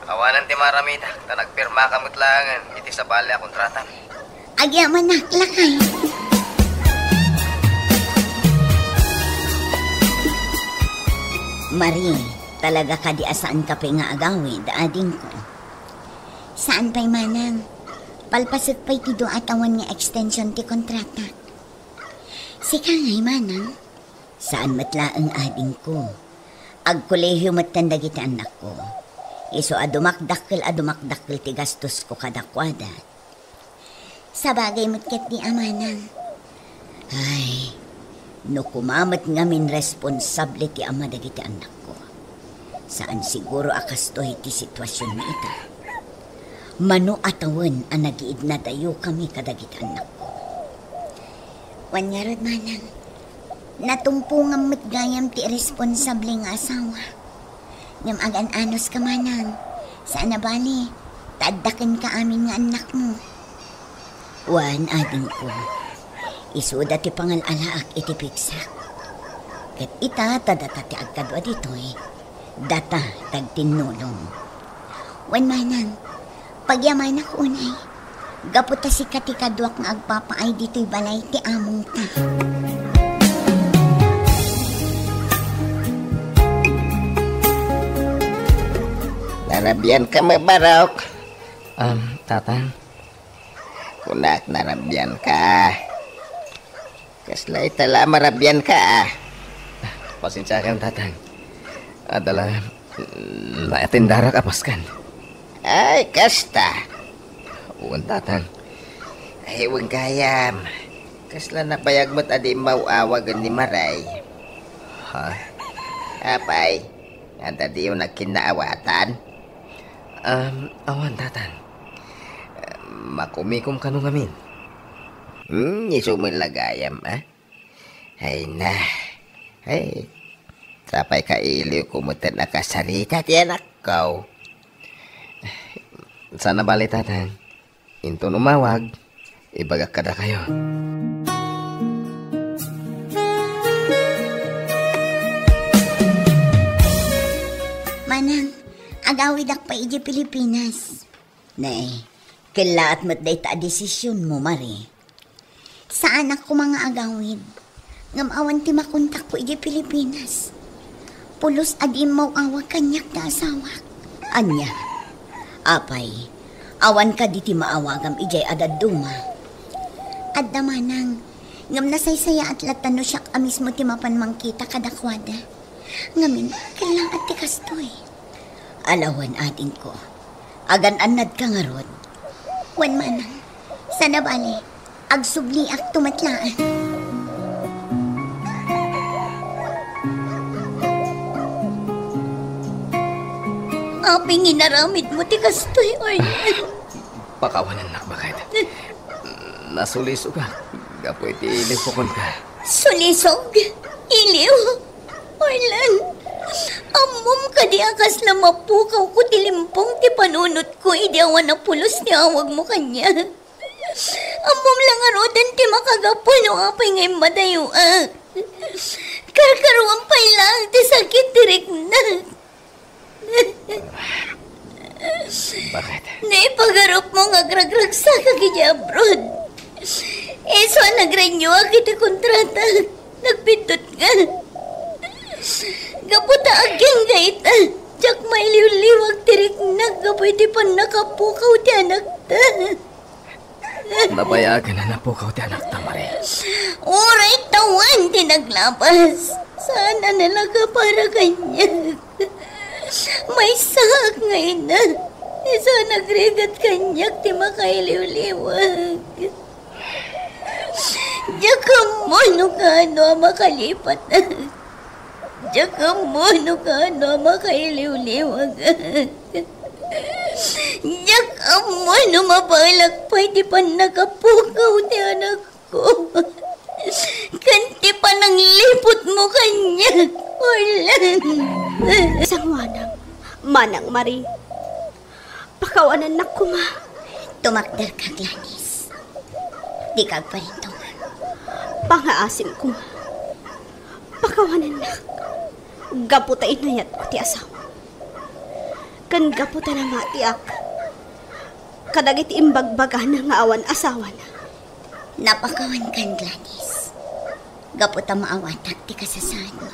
Awanan ti maramita. Ta nagpirma ka mutlangan. Iti sa bali a kontrata. Agya manak lakay. Marie, talaga ka di asaan ka pa nga agawid, ading ko. Saan pa'y manang? Palpasag pa'y tido atawan nga extension ti kontrata. Sika nga'y manang? Saan matla ang ading ko? Agkolehiyo matanda kita anak ko. Iso adumakdakkel ti gastos ko kadakwada. Sa bagay matkat di amanang. Ay, no kumamat ngamin responsable ti ama dagiti anak ko. Saan siguro akasto iti sitwasyon na ita. Mano atawan ang nagiid na dayo kami kadagiti anak ko. Wanyarod manang, natumpungan matgayam ti responsable nga asawa. Ngam agan-anos ka manang, saan na bali, tadakin ka amin nga anak mo. Wan ading ko, isuda ti pangalalaak iti piksak. Kat ita tadata ti agkadwa ditoy, data tagtinulong. Wan manang, pagyaman ako unay, gaputa si katikadwak nga agpapaay dito'y balay ti among ta. Narabyan ka mabarok. Tatang. Kunak narabyan ka. Kaslay tala marabyan ka. Pasensya ka tatang. Adala, naitindara ka paskan. Ay, kasta. Uwan tatang. Ay, huwag gayam. Kasla napayag mo't adi mauawagan ni Maray. Ha? Apay, anda di yung nagkinaawatan. Awan tatang. Makumikom ka nung amin. Isumil lagayam, ha? Ay na. Ay, sapay ka iliw kumutan nakasarita ti anak ko. Sana bali tatang. Into numawag, ibagak ka na kayo. Manang, agawid ak pa iji Pilipinas. Nay, kilaat matday ta desisyon mo, Marie. Saan ako mga agawid? Ngamawan ti makontak ko iji Pilipinas. Pulos adim mo awag kanyak na asawak. Anya, apay, awan ka di ti maawagam ijay adaduma. Adda manang, ngam nasaysaya at latano siyak amis mo ti mapanmangkita kadakwada. Ngamin, kailang at ti kastoy. Alawan ating ko, agan-anad ka nga rod. Wan manang, sana bali, agsubli ak tumatlaan. Aping inaramid mo ti kastoy, Arlan. Pakawanan nak bakit. Nasuliso ka. Gapoy ti iliw pukon ka. Sulisog? Iliw? Arlan, amom ka di akas na mapukaw ko tilimpong ti panunot ko ideawan na pulos ni awag mo kanya. Amom lang arodan ti makagapon o apay ngayon madayo Karkaruan pa'y lang ti sakit direk na. Bakit? Naipagarap mo nga gragrag sa kagijabrod. So nagrenyo akit kontrata. Nagpindot nga. Gaputa agyang gait Tsak may liw-liwag tirik na. Gapoy di pa nakapukaw ti anak ta. Nabayagan na napukaw ti anak ta, Marie. Uray tawan ti naglabas. Sana nalaga para kanya. May sak ngayon na. Isa nagrigat kanyak ti makailiw-liwag. Diyak mo no ka ano makalipat na. Diyak mo no ka ano makailiw-liwag. Diyak mo no mabalagpay di pa nakapukaw ti anak ko. Kanti pa nang lipot mo kanya. Isang wanang, manang Mari. Pakawanan na kuma. Tumakdar ka, Gladys. Di ka pa rin tungan. Pangaasim kuma. Pakawanan na. Gaputain na yat ko ti asawa. Kan gaputan na nga ti ak. Kadagit imbagbaga na nga awan asawa na. Napakawan kan, Gladys. Gaputa maawatak ti kasasaan mo.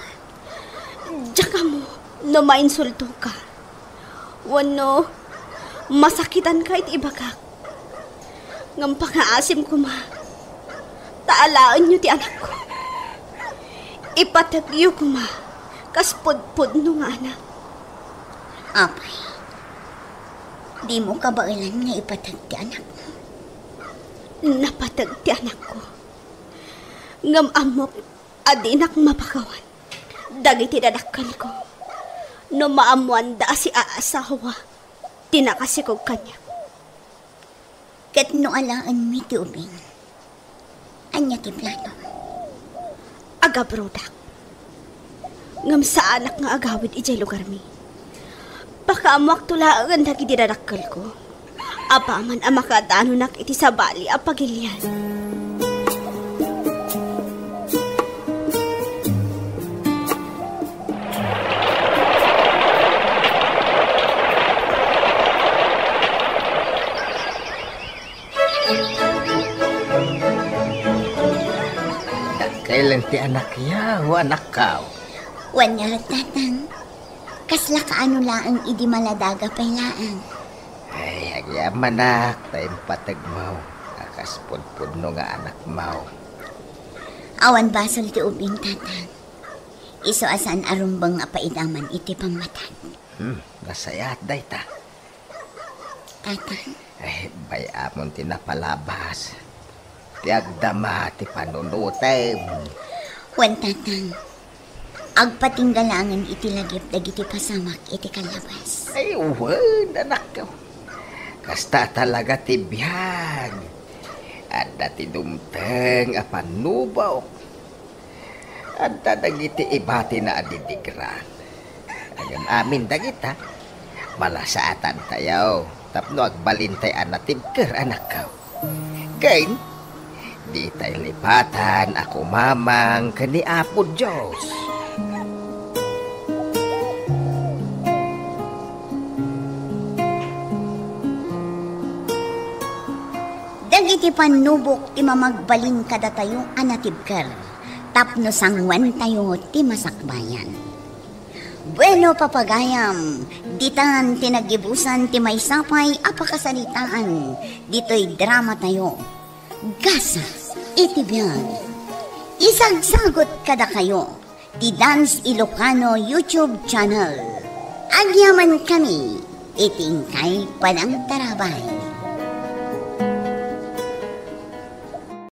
Diyan mo, no mainsulto ka. Wano, masakitan ka iti ibagak. Ngam pangaasim ko ma. Taalaan niyo ti anak ko. Ipatagyo ko ma. Kaspod-pod no nga anak. Apay, di mo kabailan nga ipatag ti anak mo. Napatag ti anak ko. Ngam amok adinak mapakawan. Dagiti dadakkan ko. No maamuan da si aasawa. Tinakasikog kanya. Ket no alaan mi ti ubing. Anya ti plano. Aga brodak. Ngam sa anak nga agawid ijay lugar mi. Pakaamuak tulaan dagiti dadakkel ko. Apaman ang makadano nak iti sabali a pagilian. Kailan ti anak ya, o anak ka? Wanya tatang. Kasla kaano laang idi maladaga pay laang. Ay, agyaman nak, tayong patag mo. Akaspod-pod no nga anak mo. Awan basol ti ubing tatang. Iso asan arumbang nga paidaman iti pamatan. Nasayat day ta. Tatang. Ay, bayamon tinapalabas. Tiagdama ti panunutay. Wan tatang. Agpatinggalangan iti lagip dagiti pasamak iti kalabas. Ay, uwan, anak ko. Kasta talaga ti biyag. At dati dumteng apanubaw. At dagiti ibati na adidigran. Ayun amin dagita. Malasaatan tayo. Tapno agbalintay anatibker anak ko. Kain, di tayo lipatan ako mamang kani Apo Diyos. Dagiti panubok ti mamagbalin kada tayo anatibker. Tapno sangwan tayo ti masakbayan. Bueno papagayam, ditan tinagibusan ti may sapay apakasalitaan. Dito'y drama tayo. Gasa iti biyag. Isagsagot kada kayo ti Dance Ilocano YouTube channel. Agyaman kami, itingkay panang tarabay.